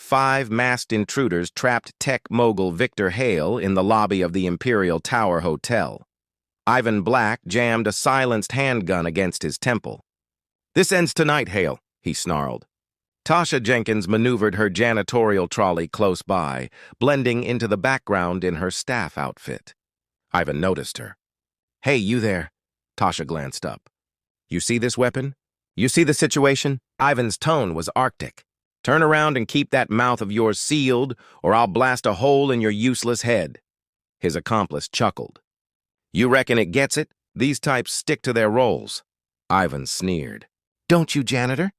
5 masked intruders trapped tech mogul Victor Hale in the lobby of the Imperial Tower Hotel. Ivan Black jammed a silenced handgun against his temple. "This ends tonight, Hale," he snarled. Tasha Jenkins maneuvered her janitorial trolley close by, blending into the background in her staff outfit. Ivan noticed her. "Hey, you there." Tasha glanced up. "You see this weapon? You see the situation?" Ivan's tone was arctic. "Turn around and keep that mouth of yours sealed, or I'll blast a hole in your useless head." His accomplice chuckled. "You reckon it gets it? These types stick to their roles." Ivan sneered. "Don't you, janitor?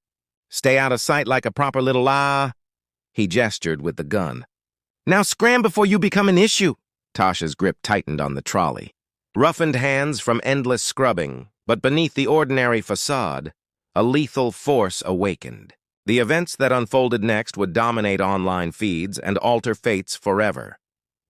Stay out of sight like a proper little He gestured with the gun. "Now scram before you become an issue." Tasha's grip tightened on the trolley. Roughened hands from endless scrubbing, but beneath the ordinary facade, a lethal force awakened. The events that unfolded next would dominate online feeds and alter fates forever.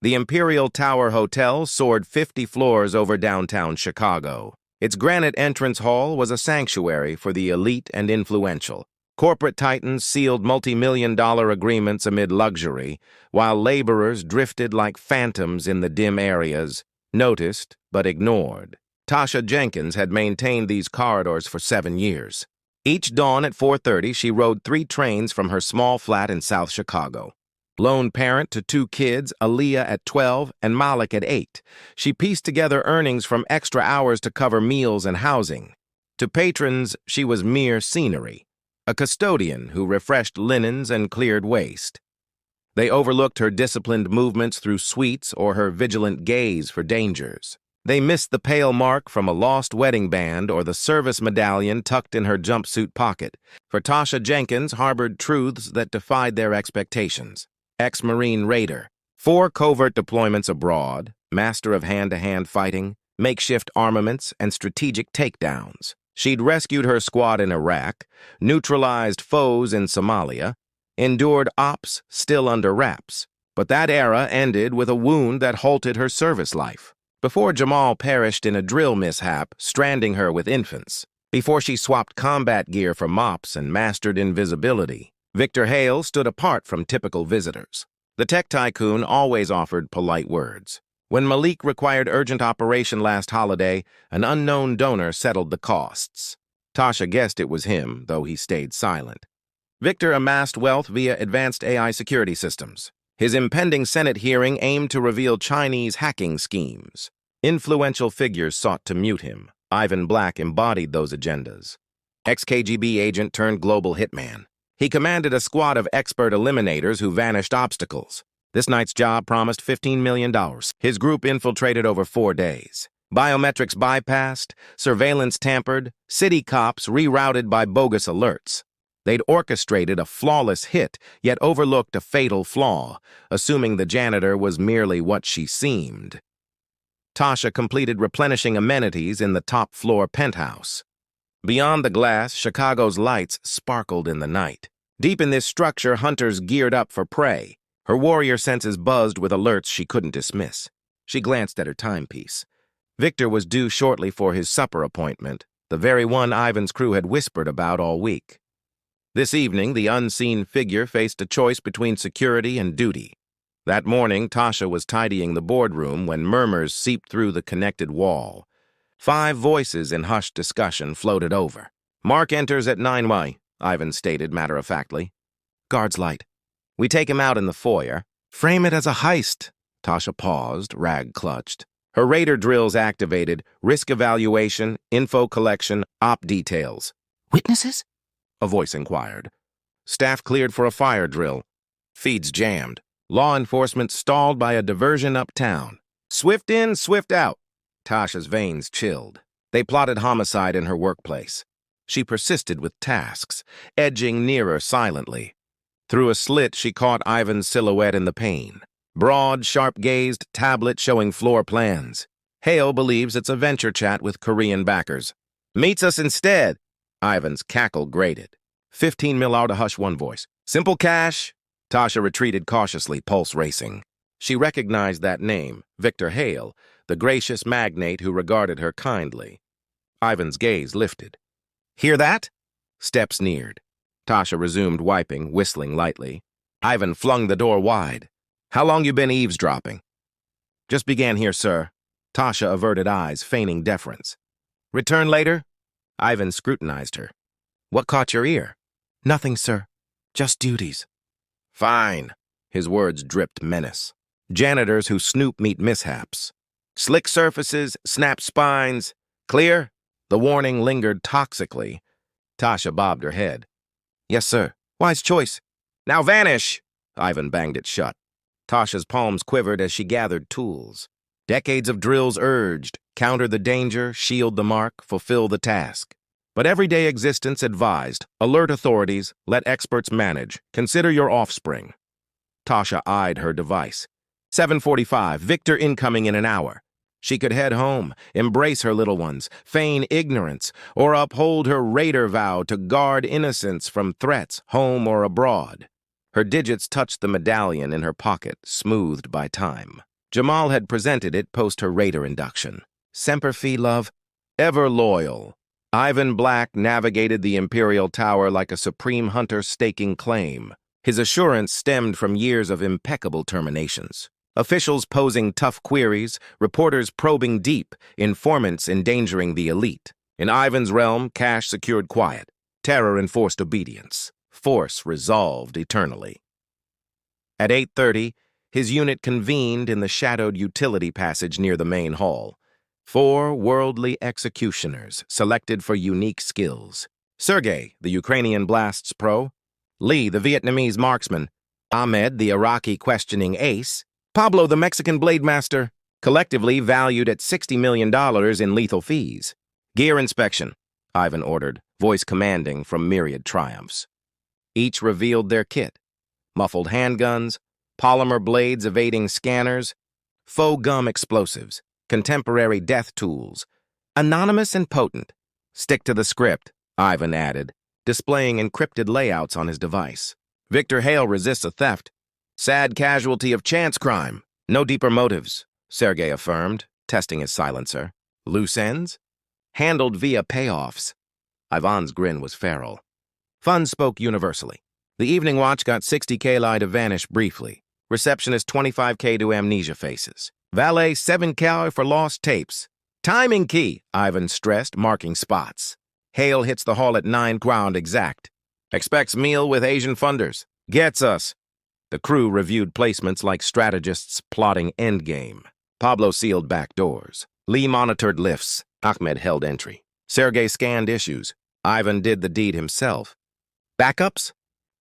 The Imperial Tower Hotel soared 50 floors over downtown Chicago. Its granite entrance hall was a sanctuary for the elite and influential. Corporate titans sealed multi-million-dollar agreements amid luxury, while laborers drifted like phantoms in the dim areas, noticed but ignored. Tasha Jenkins had maintained these corridors for 7 years. Each dawn at 4:30, she rode 3 trains from her small flat in South Chicago. Lone parent to 2 kids, Aaliyah at 12 and Malik at 8, she pieced together earnings from extra hours to cover meals and housing. To patrons, she was mere scenery, a custodian who refreshed linens and cleared waste. They overlooked her disciplined movements through suites or her vigilant gaze for dangers. They missed the pale mark from a lost wedding band or the service medallion tucked in her jumpsuit pocket, for Tasha Jenkins harbored truths that defied their expectations. Ex-Marine raider, 4 covert deployments abroad, master of hand-to-hand fighting, makeshift armaments, and strategic takedowns. She'd rescued her squad in Iraq, neutralized foes in Somalia, endured ops still under wraps. But that era ended with a wound that halted her service life. Before Jamal perished in a drill mishap, stranding her with infants. Before she swapped combat gear for mops and mastered invisibility, Victor Hale stood apart from typical visitors. The tech tycoon always offered polite words. When Malik required urgent operation last holiday, an unknown donor settled the costs. Tasha guessed it was him, though he stayed silent. Victor amassed wealth via advanced AI security systems. His impending Senate hearing aimed to reveal Chinese hacking schemes. Influential figures sought to mute him. Ivan Black embodied those agendas. Ex-KGB agent turned global hitman. He commanded a squad of expert eliminators who vanished obstacles. This night's job promised $15 million. His group infiltrated over 4 days. Biometrics bypassed, surveillance tampered, city cops rerouted by bogus alerts. They'd orchestrated a flawless hit, yet overlooked a fatal flaw, assuming the janitor was merely what she seemed. Tasha completed replenishing amenities in the top-floor penthouse. Beyond the glass, Chicago's lights sparkled in the night. Deep in this structure, hunters geared up for prey. Her warrior senses buzzed with alerts she couldn't dismiss. She glanced at her timepiece. Victor was due shortly for his supper appointment, the very one Ivan's crew had whispered about all week. This evening, the unseen figure faced a choice between security and duty. That morning, Tasha was tidying the boardroom when murmurs seeped through the connected wall. 5 voices in hushed discussion floated over. "Mark enters at 9Y, Ivan stated matter-of-factly. "Guard's light. We take him out in the foyer. Frame it as a heist." Tasha paused, rag clutched. Her radar drills activated, risk evaluation, info collection, op details. "Witnesses?" a voice inquired. Staff cleared for a fire drill. Feeds jammed. Law enforcement stalled by a diversion uptown. Swift in, swift out. Tasha's veins chilled. They plotted homicide in her workplace. She persisted with tasks, edging nearer silently. Through a slit, she caught Ivan's silhouette in the pane. Broad, sharp-gazed tablet showing floor plans. Hale believes it's a venture chat with Korean backers. "Meets us instead." Ivan's cackle grated. 15 mil out to hush one voice. "Simple cash." Tasha retreated cautiously, pulse racing. She recognized that name, Victor Hale, the gracious magnate who regarded her kindly. Ivan's gaze lifted. "Hear that?" Steps neared. Tasha resumed wiping, whistling lightly. Ivan flung the door wide. How long you been eavesdropping? Just began here, sir. Tasha averted eyes, feigning deference. Return later? Ivan scrutinized her. What caught your ear? Nothing, sir. Just duties. Fine. His words dripped menace. Janitors who snoop meet mishaps. Slick surfaces, snapped spines. Clear? The warning lingered toxically. Tasha bobbed her head. Yes, sir. Wise choice. Now vanish! Ivan banged it shut. Tasha's palms quivered as she gathered tools. Decades of drills urged, counter the danger, shield the mark, fulfill the task. But everyday existence advised, alert authorities, let experts manage, consider your offspring. Tasha eyed her device. 7:45, Victor incoming in an hour. She could head home, embrace her little ones, feign ignorance, or uphold her raider vow to guard innocence from threats, home or abroad. Her digits touched the medallion in her pocket, smoothed by time. Jamal had presented it post her raider induction. Semper Fi, love, ever loyal. Ivan Black navigated the Imperial Tower like a supreme hunter staking claim. His assurance stemmed from years of impeccable terminations. Officials posing tough queries, reporters probing deep, informants endangering the elite. In Ivan's realm, cash secured quiet, terror enforced obedience, force resolved eternally. At 8:30, his unit convened in the shadowed utility passage near the main hall. 4 worldly executioners, selected for unique skills. Sergei, the Ukrainian blasts pro. Lee, the Vietnamese marksman. Ahmed, the Iraqi questioning ace. Pablo, the Mexican blade master, collectively valued at $60 million in lethal fees. Gear inspection, Ivan ordered, voice commanding from myriad triumphs. Each revealed their kit. Muffled handguns, polymer blades evading scanners, faux gum explosives, contemporary death tools. Anonymous and potent. Stick to the script, Ivan added, displaying encrypted layouts on his device. Victor Hale resists a theft. Sad casualty of chance crime. No deeper motives, Sergei affirmed, testing his silencer. Loose ends? Handled via payoffs. Ivan's grin was feral. Funds spoke universally. The evening watch got 60K lie to vanish briefly. Receptionist 25K to amnesia faces. Valet 7K for lost tapes. Timing key, Ivan stressed, marking spots. Hale hits the hall at 9 ground exact. Expects meal with Asian funders. Gets us. The crew reviewed placements like strategists plotting endgame. Pablo sealed back doors. Lee monitored lifts. Ahmed held entry. Sergei scanned issues. Ivan did the deed himself. Backups?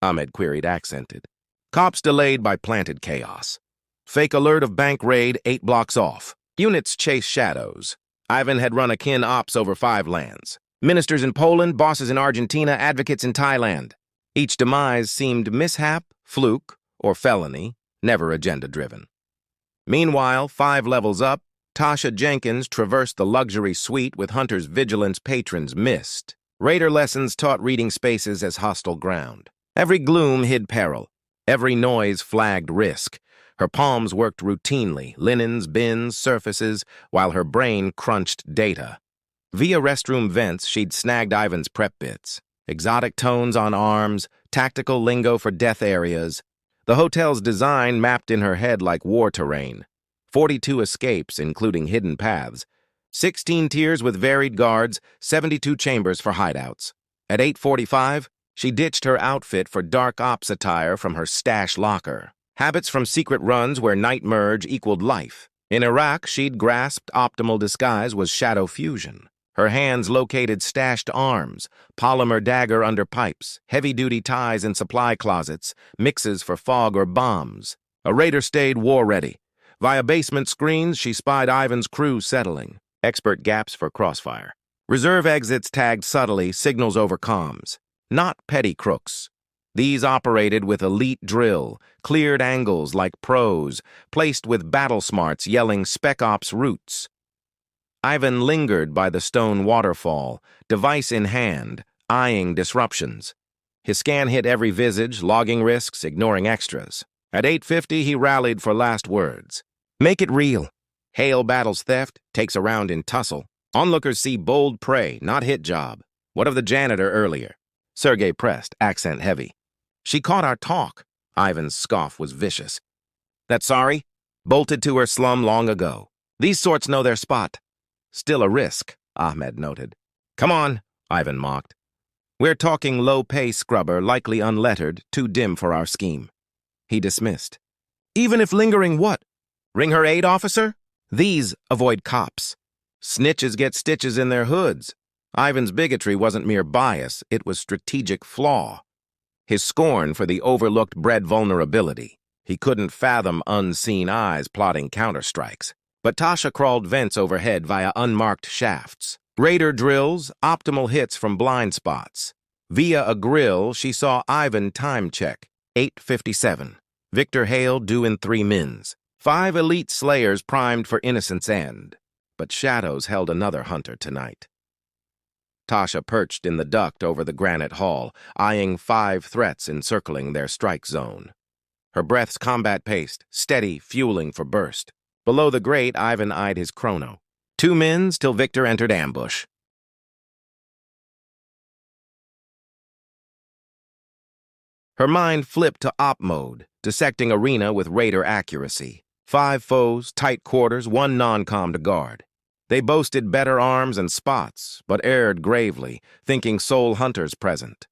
Ahmed queried, accented. Cops delayed by planted chaos. Fake alert of bank raid 8 blocks off. Units chase shadows. Ivan had run akin ops over 5 lands. Ministers in Poland, bosses in Argentina, advocates in Thailand. Each demise seemed mishap, fluke, or felony, never agenda-driven. Meanwhile, 5 levels up, Tasha Jenkins traversed the luxury suite with Hunter's vigilance patrons missed. Raider lessons taught reading spaces as hostile ground. Every gloom hid peril. Every noise flagged risk. Her palms worked routinely, linens, bins, surfaces, while her brain crunched data. Via restroom vents, she'd snagged Ivan's prep bits. Exotic tones on arms, tactical lingo for death areas. The hotel's design mapped in her head like war terrain. 42 escapes, including hidden paths. 16 tiers with varied guards, 72 chambers for hideouts. At 8:45, she ditched her outfit for dark ops attire from her stash locker. Habits from secret runs where night merge equaled life. In Iraq, she'd grasped optimal disguise was shadow fusion. Her hands located stashed arms, polymer dagger under pipes, heavy-duty ties in supply closets, mixes for fog or bombs. A raider stayed war-ready. Via basement screens, she spied Ivan's crew settling. Expert gaps for crossfire. Reserve exits tagged subtly, signals over comms. Not petty crooks. These operated with elite drill, cleared angles like pros, placed with battle smarts yelling Spec Ops roots. Ivan lingered by the stone waterfall, device in hand, eyeing disruptions. His scan hit every visage, logging risks, ignoring extras. At 8:50, he rallied for last words. Make it real. Hale battles theft, takes a round in tussle. Onlookers see bold prey, not hit job. What of the janitor earlier? Sergei pressed, accent heavy. She caught our talk. Ivan's scoff was vicious. That sorry? Bolted to her slum long ago. These sorts know their spot. Still a risk, Ahmed noted. Come on, Ivan mocked. We're talking low-pay scrubber, likely unlettered, too dim for our scheme. He dismissed. Even if lingering what? Ring her aid, officer? These avoid cops. Snitches get stitches in their hoods. Ivan's bigotry wasn't mere bias, it was strategic flaw. His scorn for the overlooked bred vulnerability. He couldn't fathom unseen eyes plotting counterstrikes. But Tasha crawled vents overhead via unmarked shafts. Radar drills, optimal hits from blind spots. Via a grill, she saw Ivan time check, 8:57. Victor Hale due in 3 mins. 5 elite slayers primed for innocence end. But shadows held another hunter tonight. Tasha perched in the duct over the granite hall, eyeing 5 threats encircling their strike zone. Her breaths combat-paced, steady, fueling for burst. Below the grate, Ivan eyed his chrono. 2 mins till Victor entered ambush. Her mind flipped to op mode, dissecting arena with radar accuracy. 5 foes, tight quarters, 1 non-com to guard. They boasted better arms and spots, but erred gravely, thinking sole hunters present.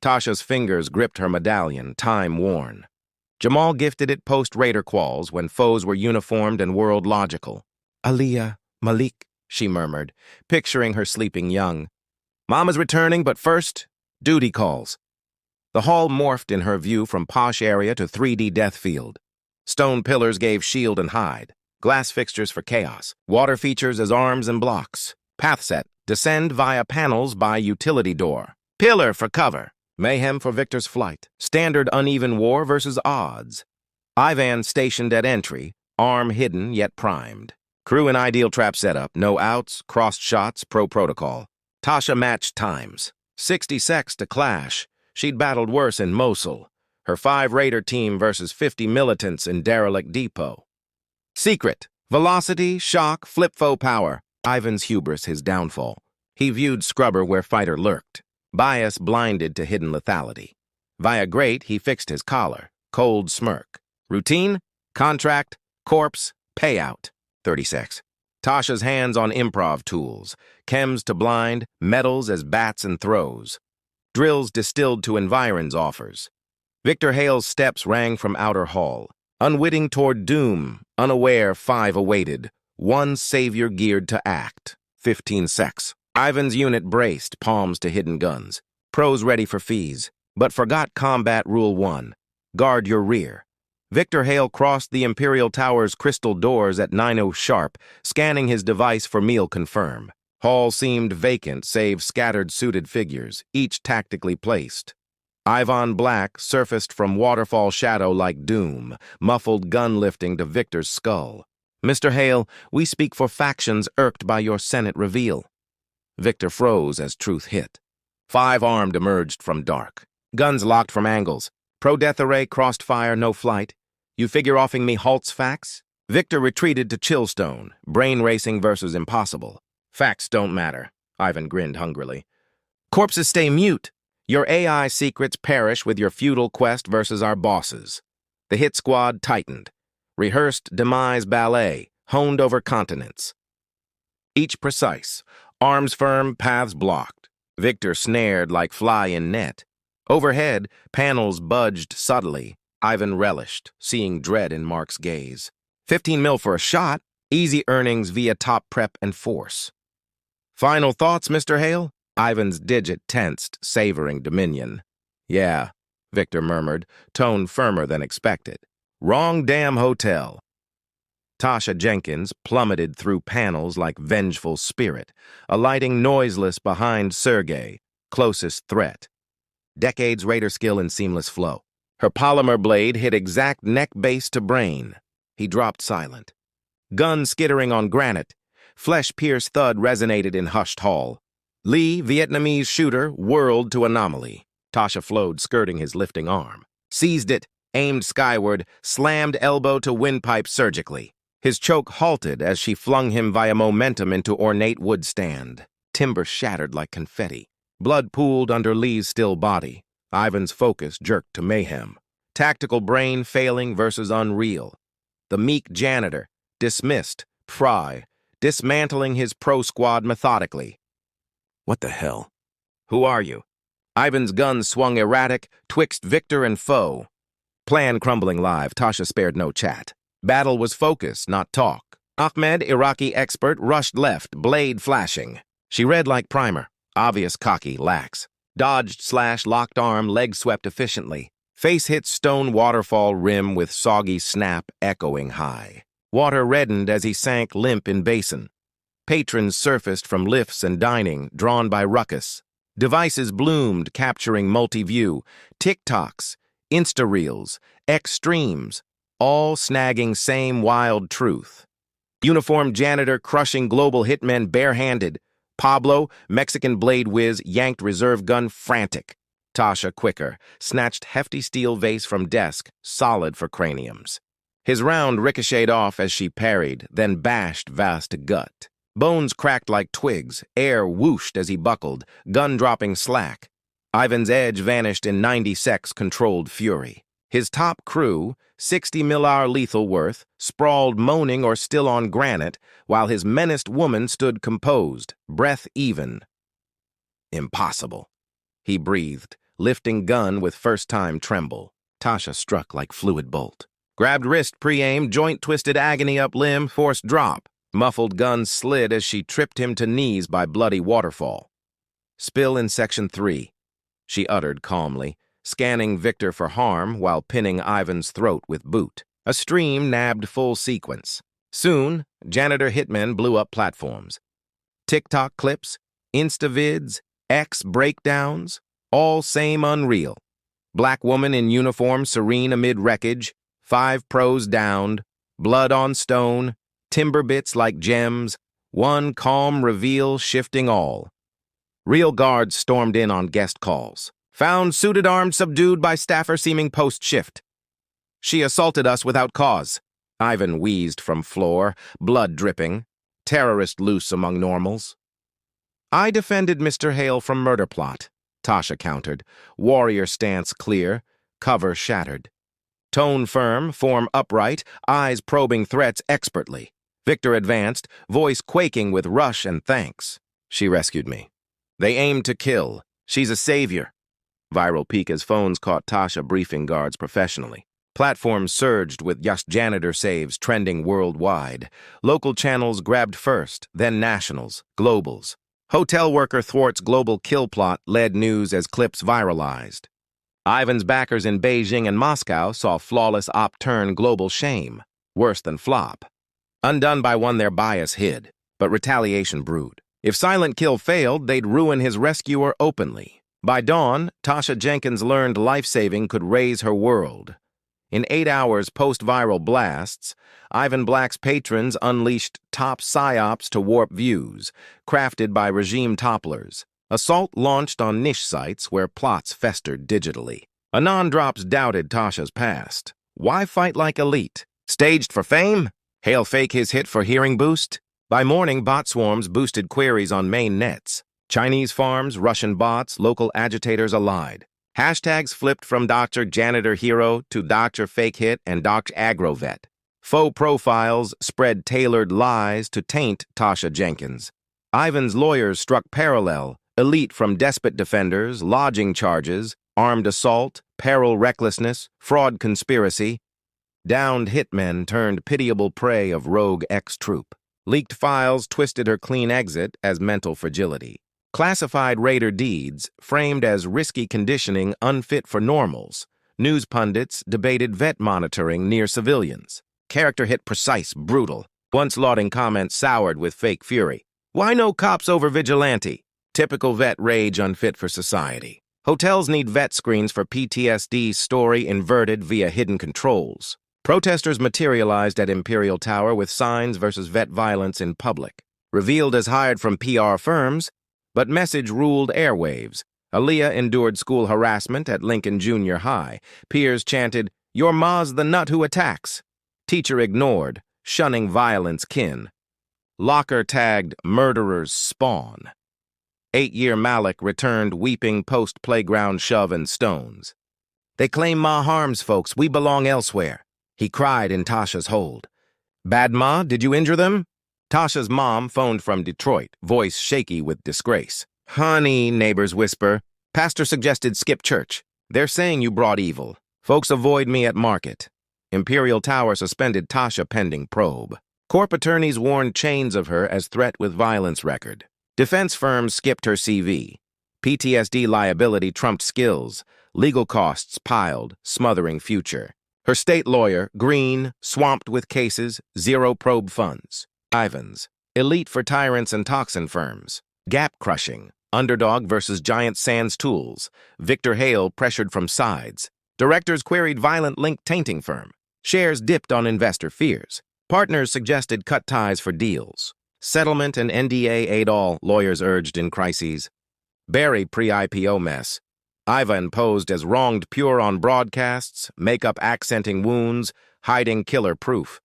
Tasha's fingers gripped her medallion, time-worn. Jamal gifted it post-radar quals when foes were uniformed and world-logical. Aliyah, Malik, she murmured, picturing her sleeping young. Mama's returning, but first, duty calls. The hall morphed in her view from posh area to 3D death field. Stone pillars gave shield and hide. Glass fixtures for chaos, water features as arms and blocks. Path set, descend via panels by utility door. Pillar for cover, mayhem for Victor's flight. Standard uneven war versus odds. Ivan stationed at entry, arm hidden yet primed. Crew in ideal trap setup, no outs, crossed shots, pro protocol. Tasha matched times. 60 secs to clash. She'd battled worse in Mosul. Her 5 raider team versus 50 militants in derelict depot. Secret, velocity, shock, flip-foe power. Ivan's hubris, his downfall. He viewed scrubber where fighter lurked. Bias blinded to hidden lethality. Via grate, he fixed his collar. Cold smirk. Routine, contract, corpse, payout. 36. Tasha's hands on improv tools. Chems to blind, metals as bats and throws. Drills distilled to environs offers. Victor Hale's steps rang from outer hall. Unwitting toward doom, unaware 5 awaited. 1 savior geared to act. 15 secs. Ivan's unit braced, palms to hidden guns. Pros ready for fees, but forgot combat rule 1. Guard your rear. Victor Hale crossed the Imperial Tower's crystal doors at 9:00 sharp, scanning his device for meal confirm. Hall seemed vacant save scattered suited figures, each tactically placed. Ivan Black surfaced from waterfall shadow like doom, muffled gun lifting to Victor's skull. Mr. Hale, we speak for factions irked by your Senate reveal. Victor froze as truth hit. 5 armed emerged from dark. Guns locked from angles. Pro-death array crossed fire, no flight. You figure offing me halts facts? Victor retreated to Chillstone, brain racing versus impossible. Facts don't matter, Ivan grinned hungrily. Corpses stay mute. Your AI secrets perish with your feudal quest versus our bosses. The hit squad tightened. Rehearsed demise ballet, honed over continents. Each precise, arms firm, paths blocked. Victor snared like fly in net. Overhead, panels budged subtly. Ivan relished, seeing dread in Mark's gaze. 15 mil for a shot, easy earnings via top prep and force. Final thoughts, Mr. Hale? Ivan's digit tensed, savoring dominion. Yeah, Victor murmured, tone firmer than expected. Wrong damn hotel. Tasha Jenkins plummeted through panels like vengeful spirit, alighting noiseless behind Sergei, closest threat. Decades raider skill in seamless flow. Her polymer blade hit exact neck base to brain. He dropped silent. Gun skittering on granite. Flesh-pierced thud resonated in hushed hall. Lee, Vietnamese shooter, whirled to anomaly. Tasha flowed, skirting his lifting arm. Seized it, aimed skyward, slammed elbow to windpipe surgically. His choke halted as she flung him via momentum into ornate wood stand. Timber shattered like confetti. Blood pooled under Lee's still body. Ivan's focus jerked to mayhem. Tactical brain failing versus unreal. The meek janitor, dismissed, Fry, dismantling his pro squad methodically. What the hell? Who are you? Ivan's gun swung erratic, twixt victor and foe. Plan crumbling live, Tasha spared no chat. Battle was focus, not talk. Ahmed, Iraqi expert, rushed left, blade flashing. She read like primer. Obvious cocky, lax. Dodged slash, locked arm, leg swept efficiently. Face hit stone waterfall rim with soggy snap echoing high. Water reddened as he sank limp in basin. Patrons surfaced from lifts and dining, drawn by ruckus. Devices bloomed, capturing multi-view. TikToks, Insta-reels, X-streams, all snagging same wild truth. Uniformed janitor crushing global hitmen barehanded. Pablo, Mexican blade whiz, yanked reserve gun frantic. Tasha quicker, snatched hefty steel vase from desk, solid for craniums. His round ricocheted off as she parried, then bashed vast gut. Bones cracked like twigs, air whooshed as he buckled, gun dropping slack. Ivan's edge vanished in 90 secs controlled fury. His top crew, 60 millar lethal worth, sprawled moaning or still on granite, while his menaced woman stood composed, breath even. Impossible, he breathed, lifting gun with first-time tremble. Tasha struck like fluid bolt. Grabbed wrist pre-aim, joint twisted agony up limb, forced drop. Muffled gun slid as she tripped him to knees by bloody waterfall. Spill in section 3, she uttered calmly, scanning Victor for harm while pinning Ivan's throat with boot. A stream nabbed full sequence. Soon, janitor hitmen blew up platforms. TikTok clips, Insta-vids, X breakdowns, all same unreal. Black woman in uniform serene amid wreckage, 5 pros downed, blood on stone, timber bits like gems, one calm reveal shifting all. Real guards stormed in on guest calls. Found suited armed subdued by staffer seeming post-shift. She assaulted us without cause. Ivan wheezed from floor, blood dripping. Terrorist loose among normals. I defended Mr. Hale from murder plot, Tasha countered, warrior stance clear, cover shattered. Tone firm, form upright, eyes probing threats expertly. Victor advanced, voice quaking with rush and thanks. She rescued me. They aimed to kill. She's a savior. Viral peak as phones caught Tasha briefing guards professionally. Platforms surged with just janitor saves trending worldwide. Local channels grabbed first, then nationals, globals. Hotel worker thwarts global kill plot led news as clips viralized. Ivan's backers in Beijing and Moscow saw flawless op turn global shame. Worse than flop. Undone by one their bias hid, but retaliation brewed. If silent kill failed, they'd ruin his rescuer openly. By dawn, Tasha Jenkins learned life-saving could raise her world. In 8 hours post-viral blasts, Ivan Black's patrons unleashed top psyops to warp views, crafted by regime topplers. Assault launched on niche sites where plots festered digitally. Anon drops doubted Tasha's past. Why fight like elite? Staged for fame? Hale fake his hit for hearing boost? By morning, bot swarms boosted queries on main nets. Chinese farms, Russian bots, local agitators allied. Hashtags flipped from Dr. Janitor Hero to Dr. Fake Hit and Dr. Agrovet. Faux profiles spread tailored lies to taint Tasha Jenkins. Ivan's lawyers struck parallel, elite from despot defenders, lodging charges, armed assault, peril recklessness, fraud conspiracy. Downed hitmen turned pitiable prey of rogue ex-troop. Leaked files twisted her clean exit as mental fragility. Classified raider deeds, framed as risky conditioning unfit for normals. News pundits debated vet monitoring near civilians. Character hit precise, brutal. Once lauding comments soured with fake fury. Why no cops over vigilante? Typical vet rage unfit for society. Hotels need vet screens for PTSD story inverted via hidden controls. Protesters materialized at Imperial Tower with signs versus vet violence in public. Revealed as hired from PR firms, but message ruled airwaves. Aaliyah endured school harassment at Lincoln Junior High. Peers chanted, "Your ma's the nut who attacks." Teacher ignored, shunning violence kin. Locker tagged murderer's spawn. 8-year Malik returned weeping post-playground shove and stones. They claim Ma harms folks. We belong elsewhere. He cried in Tasha's hold. Bad Ma, did you injure them? Tasha's mom phoned from Detroit, voice shaky with disgrace. Honey, neighbors whisper. Pastor suggested skip church. They're saying you brought evil. Folks avoid me at market. Imperial Tower suspended Tasha pending probe. Corp attorneys warned chains of her as threat with violence record. Defense firms skipped her CV. PTSD liability trumped skills. Legal costs piled, smothering future. Her state lawyer, green, swamped with cases, zero probe funds. Ivans, elite for tyrants and toxin firms. Gap crushing, underdog versus giant sans tools. Victor Hale pressured from sides. Directors queried violent link tainting firm. Shares dipped on investor fears. Partners suggested cut ties for deals. Settlement and NDA aid all, lawyers urged in crises. Bury pre-IPO mess. Ivan posed as wronged pure on broadcasts, makeup accenting wounds, hiding killer proof.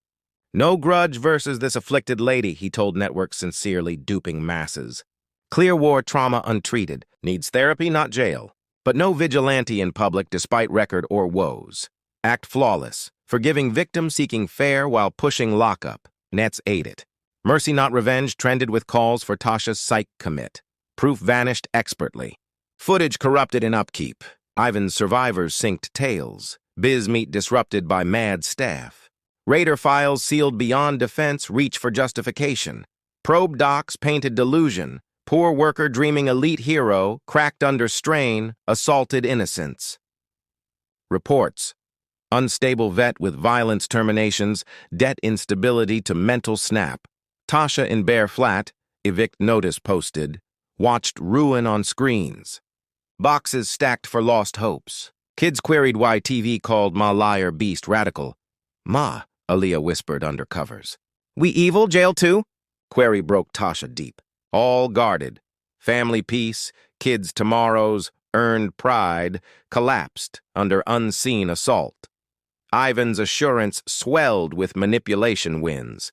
No grudge versus this afflicted lady, he told networks sincerely, duping masses. Clear war trauma untreated, needs therapy, not jail. But no vigilante in public despite record or woes. Act flawless, forgiving victim seeking fair while pushing lockup. Nets ate it. Mercy Not Revenge trended with calls for Tasha's psych commit. Proof vanished expertly. Footage corrupted in upkeep. Ivan's survivors synced tales. Biz meet disrupted by mad staff. Raider files sealed beyond defense reach for justification. Probe docs painted delusion. Poor worker dreaming elite hero, cracked under strain, assaulted innocents. Reports. Unstable vet with violence terminations, debt instability to mental snap. Tasha in bare flat, evict notice posted. Watched ruin on screens. Boxes stacked for lost hopes. Kids queried why TV called Ma liar beast radical. Ma, Aaliyah whispered under covers. We evil, jail too? Query broke Tasha deep. All guarded. Family peace, kids' tomorrows, earned pride, collapsed under unseen assault. Ivan's assurance swelled with manipulation wins.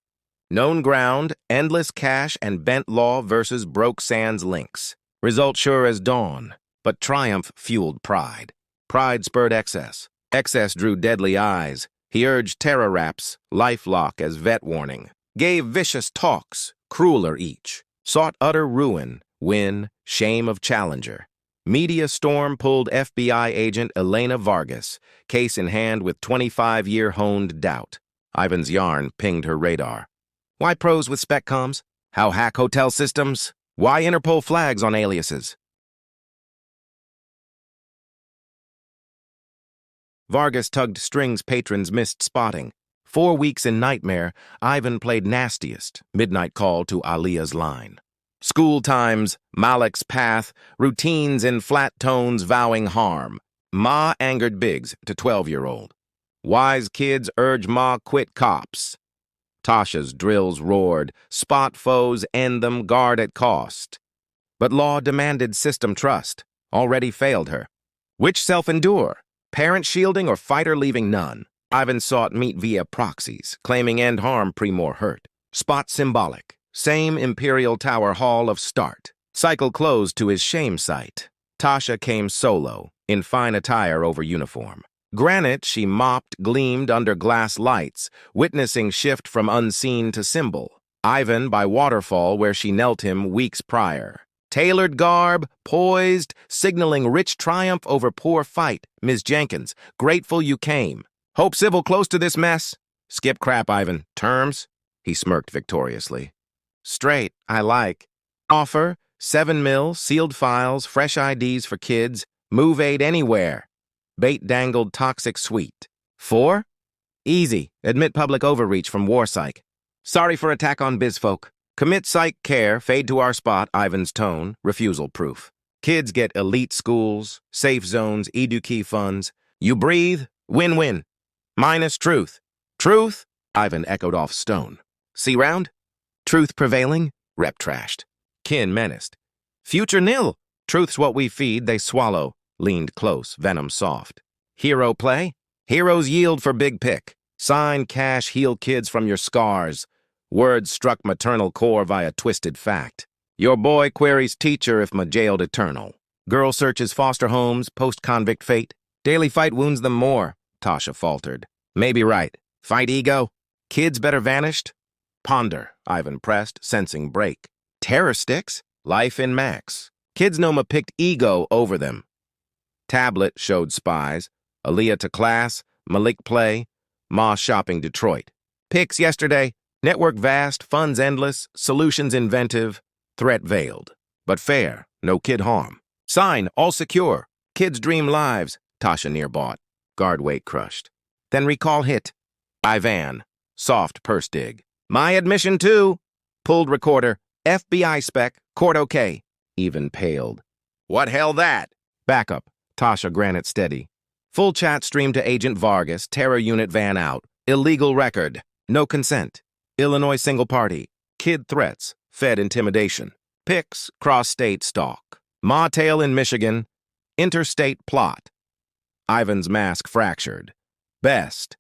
Known ground, endless cash, and bent law versus broke sands links. Result sure as dawn, but triumph fueled pride. Pride spurred excess. Excess drew deadly eyes. He urged terror raps, lifelock as vet warning. Gave vicious talks, crueler each. Sought utter ruin, win, shame of challenger. Media storm pulled FBI agent Elena Vargas, case in hand with 25-year honed doubt. Ivan's yarn pinged her radar. Why pros with spec comms? How hack hotel systems? Why Interpol flags on aliases? Vargas tugged strings patrons missed spotting. 4 weeks in nightmare, Ivan played nastiest, midnight call to Alia's line. School times, Malik's path, routines in flat tones vowing harm. Ma angered Biggs to 12-year-old. Wise kids urge Ma quit cops. Tasha's drills roared, spot foes, end them, guard at cost. But law demanded system trust, already failed her. Which self-endure? Parent shielding or fighter leaving none? Ivan sought meet via proxies, claiming end harm pre-more hurt. Spot symbolic, same Imperial Tower hall of start. Cycle closed to his shame site. Tasha came solo, in fine attire over uniform. Granite she mopped gleamed under glass lights, witnessing shift from unseen to symbol. Ivan by waterfall where she knelt him weeks prior. Tailored garb, poised, signaling rich triumph over poor fight. Ms. Jenkins, grateful you came. Hope civil close to this mess? Skip crap, Ivan. Terms? He smirked victoriously. Straight, I like. Offer, 7 mil, sealed files, fresh IDs for kids, move aid anywhere. Bait dangled toxic sweet. 4? Easy, admit public overreach from war psych. Sorry for attack on bizfolk. Commit psych care, fade to our spot, Ivan's tone, refusal proof. Kids get elite schools, safe zones, edu-key funds. You breathe, win-win. Minus truth. Truth? Ivan echoed off stone. See round? Truth prevailing? Rep trashed. Kin menaced. Future nil. Truth's what we feed, they swallow. Leaned close, venom soft. Hero play? Heroes yield for big pick. Sign, cash, heal kids from your scars. Words struck maternal core via twisted fact. Your boy queries teacher if ma jailed eternal. Girl searches foster homes, post-convict fate. Daily fight wounds them more, Tasha faltered. Maybe right. Fight ego? Kids better vanished? Ponder, Ivan pressed, sensing break. Terror sticks? Life in Max. Kids Noma picked ego over them. Tablet showed spies. Aaliyah to class, Malik play, Ma shopping Detroit. Pics yesterday. Network vast, funds endless, solutions inventive, threat veiled. But fair, no kid harm. Sign, all secure. Kids dream lives, Tasha near-bought. Guard weight crushed. Then recall hit. Ivan, soft purse dig. My admission too. Pulled recorder, FBI spec, court okay. Even paled. What hell that? Backup, Tasha granite steady. Full chat stream to Agent Vargas, terror unit van out. Illegal record, no consent. Illinois single party, kid threats, Fed intimidation. Pics, cross-state stalk. Ma tail in Michigan, interstate plot. Ivan's mask fractured. Best.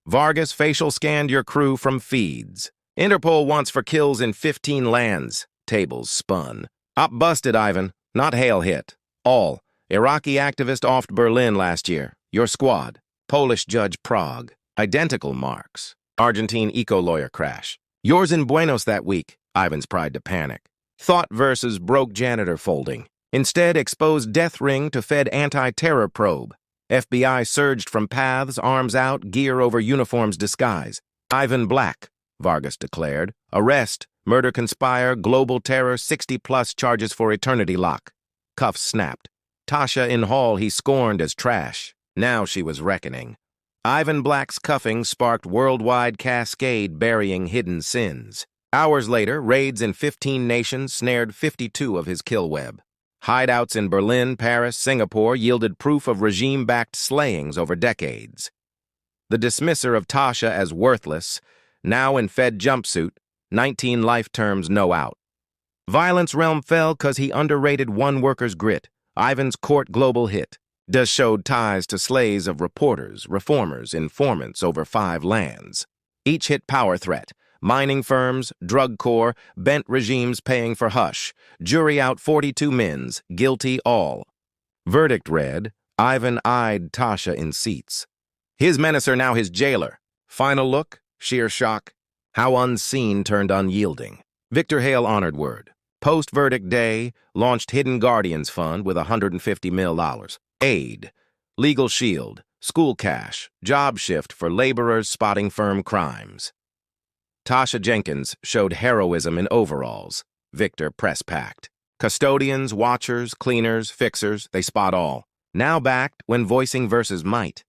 Vargas facial scanned your crew from feeds. Interpol wants for kills in 15 lands. Tables spun. Op busted, Ivan. Not hail hit. All. Iraqi activist offed Berlin last year. Your squad. Polish judge Prague. Identical marks. Argentine eco-lawyer crash. Yours in Buenos that week. Ivan's pride to panic. Thought versus broke janitor folding. Instead, exposed death ring to Fed anti-terror probe. FBI surged from paths, arms out, gear over uniforms disguise. Ivan Black, Vargas declared. Arrest, murder conspire, global terror, 60-plus charges for eternity lock. Cuffs snapped. Tasha in hall he scorned as trash. Now she was reckoning. Ivan Black's cuffing sparked worldwide cascade burying hidden sins. Hours later, raids in 15 nations snared 52 of his kill web. Hideouts in Berlin, Paris, Singapore yielded proof of regime-backed slayings over decades. The dismisser of Tasha as worthless, now in Fed jumpsuit, 19 life terms no out. Violence realm fell 'cause he underrated one worker's grit, Ivan's court global hit. Does showed ties to slays of reporters, reformers, informants over 5 lands. Each hit power threat. Mining firms, drug corps, bent regimes paying for hush. Jury out 42 mins, guilty all. Verdict read, Ivan eyed Tasha in seats. His menacer now his jailer. Final look, sheer shock. How unseen turned unyielding. Victor Hale honored word. Post-verdict day, launched Hidden Guardians Fund with $150 million. Aid, legal shield, school cash, job shift for laborers spotting firm crimes. Tasha Jenkins showed heroism in overalls. Victor press-packed. Custodians, watchers, cleaners, fixers, they spot all. Now backed when voicing versus might.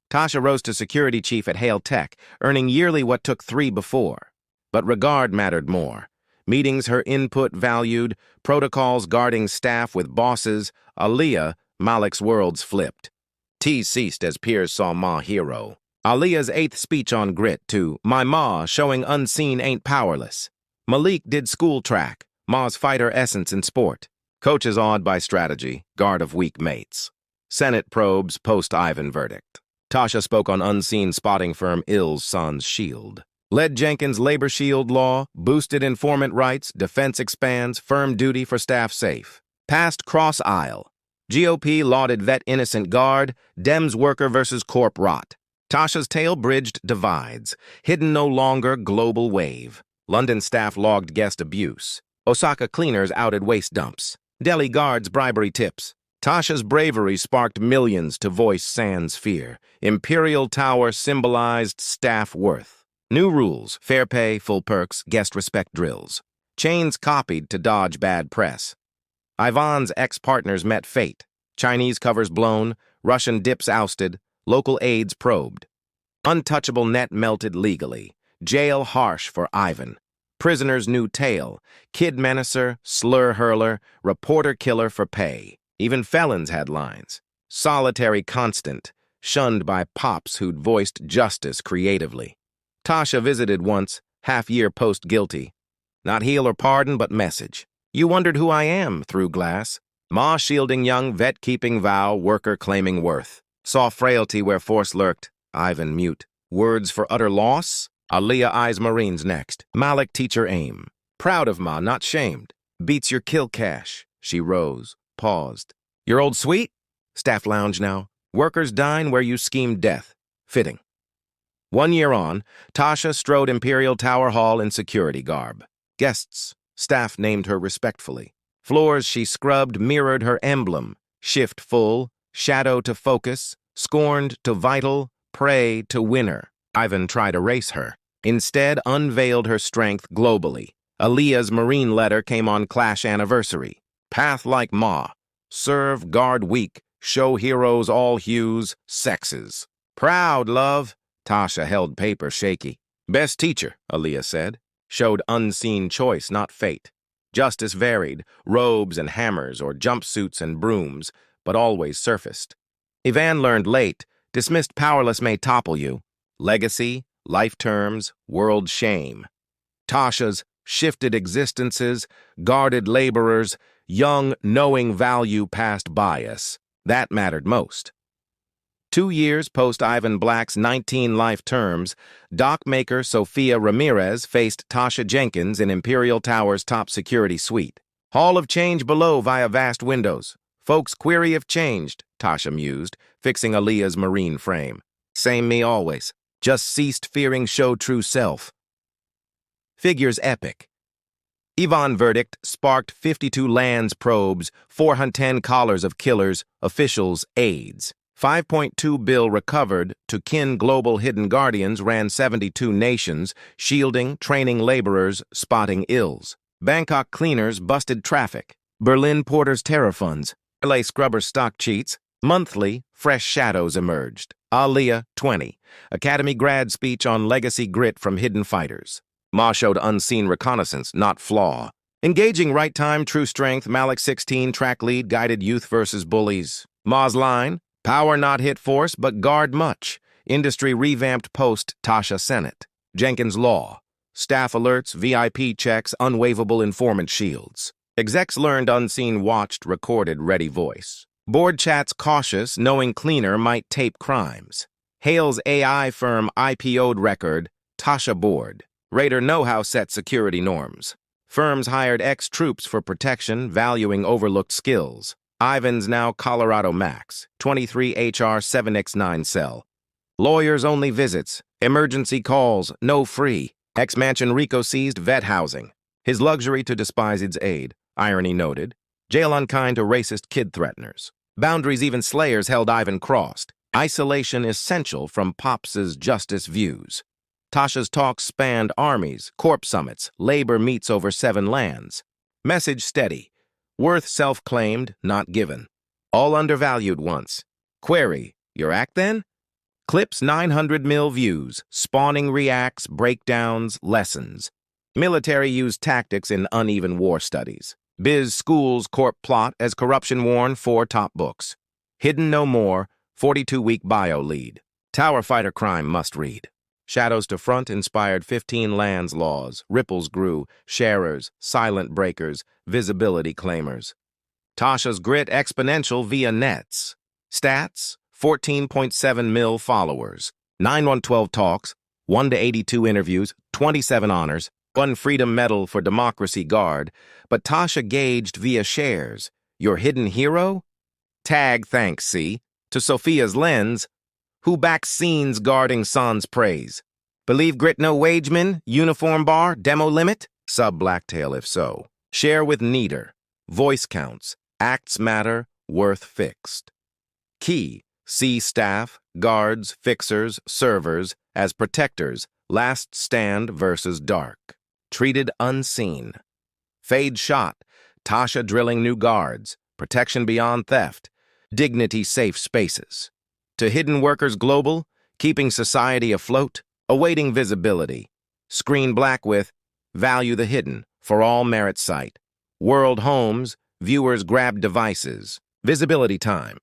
Tasha rose to security chief at Hale Tech, earning yearly what took 3 before. But regard mattered more. Meetings her input valued, protocols guarding staff with bosses, Aaliyah, Malik's worlds flipped. Tease ceased as peers saw Ma hero. Aaliyah's 8th speech on grit to My Ma showing unseen ain't powerless. Malik did school track, Ma's fighter essence in sport. Coaches awed by strategy, guard of weak mates. Senate probes post-Ivan verdict. Tasha spoke on unseen spotting firm Ill's son's shield. Led Jenkins' labor shield law, boosted informant rights, defense expands, firm duty for staff safe. Passed cross aisle. GOP lauded vet innocent guard, Dems worker versus corp rot. Tasha's tale bridged divides, hidden no longer global wave. London staff logged guest abuse. Osaka cleaners outed waste dumps. Delhi guards bribery tips. Tasha's bravery sparked millions to voice sans fear. Imperial Tower symbolized staff worth. New rules, fair pay, full perks, guest respect drills. Chains copied to dodge bad press. Ivan's ex-partners met fate. Chinese covers blown, Russian dips ousted, local aides probed. Untouchable net melted legally. Jail harsh for Ivan. Prisoner's new tale. Kid menacer, slur hurler, reporter killer for pay. Even felons had lines. Solitary constant, shunned by pops who'd voiced justice creatively. Tasha visited once, half-year post-guilty. Not heal or pardon, but message. You wondered who I am, through glass. Ma shielding young, vet keeping vow, worker claiming worth. Saw frailty where force lurked, Ivan mute. Words for utter loss? Aaliyah eyes Marines next. Malik teacher aim. Proud of Ma, not shamed. Beats your kill cash. She rose, paused. Your old suite? Staff lounge now. Workers dine where you scheme death. Fitting. 1 year on, Tasha strode Imperial Tower Hall in security garb. Guests, staff named her respectfully. Floors she scrubbed mirrored her emblem: shift full, shadow to focus, scorned to vital, prey to winner. Ivan tried to race her. Instead, unveiled her strength globally. Aaliyah's Marine letter came on Clash anniversary. Path like Ma. Serve, guard weak. Show heroes all hues, sexes. Proud, love. Tasha held paper shaky. Best teacher, Aaliyah said. Showed unseen choice, not fate. Justice varied, robes and hammers or jumpsuits and brooms, but always surfaced. Ivan learned late, dismissed powerless may topple you. Legacy, life terms, world shame. Tasha's shifted existences, guarded laborers, young knowing value past bias. That mattered most. 2 years post Ivan Black's 19 life terms, dock maker Sophia Ramirez faced Tasha Jenkins in Imperial Tower's top security suite. Hall of change below via vast windows. Folks query if changed, Tasha mused, fixing Aaliyah's marine frame. Same me always. Just ceased fearing show true self. Figures epic. Yvonne verdict sparked 52 lands probes, 410 collars of killers, officials, aides. 5.2 bill recovered to kin global hidden guardians ran 72 nations, shielding, training laborers, spotting ills. Bangkok cleaners busted traffic. Berlin porters terror funds. LA scrubbers stock cheats. Monthly, fresh shadows emerged. Aaliyah, 20. Academy grad speech on legacy grit from hidden fighters. Ma showed unseen reconnaissance, not flaw. Engaging right time, true strength, Malik 16, track lead, guided youth versus bullies. Ma's line, power not hit force, but guard much. Industry revamped post Tasha Senate. Jenkins law. Staff alerts, VIP checks, unwaivable informant shields. Execs learned unseen watched, recorded, ready voice. Board chats cautious, knowing cleaner might tape crimes. Hale's AI firm IPO'd record, Tasha board. Raider know-how set security norms. Firms hired ex-troops for protection, valuing overlooked skills. Ivan's now Colorado Max, 23 HR 7X9 cell. Lawyers only visits, emergency calls, no free. Ex-mansion Rico seized vet housing. His luxury to despise its aid, irony noted. Jail unkind to racist kid threateners. Boundaries even slayers held Ivan crossed. Isolation essential from Pops's justice views. Tasha's talks spanned armies, corp summits, labor meets over 7 lands. Message steady. Worth self-claimed, not given. All undervalued once. Query, your act then? Clips 900 mil views, spawning reacts, breakdowns, lessons. Military used tactics in uneven war studies. Biz schools corp plot as corruption warn 4 top books. Hidden no more, 42-week bio lead. Tower fighter crime must read. Shadows to Front inspired 15 lands laws. Ripples grew, sharers, silent breakers, visibility claimers. Tasha's grit exponential via nets. Stats, 14.7 mil followers. 9112 talks, 1 to 82 interviews, 27 honors, 1 Freedom Medal for Democracy Guard. But Tasha gauged via shares. Your hidden hero? Tag thanks, see. To Sophia's lens, who backs scenes guarding sans praise? Believe grit no wageman, uniform bar, demo limit? Sub Blacktail if so. Share with neater. Voice counts. Acts matter, worth fixed. Key, see staff, guards, fixers, servers, as protectors, last stand versus dark. Treated unseen. Fade shot, Tasha drilling new guards, protection beyond theft, dignity safe spaces. To hidden workers global, keeping society afloat, awaiting visibility. Screen black with, value the hidden, for all merit sight. World homes, viewers grab devices. Visibility time,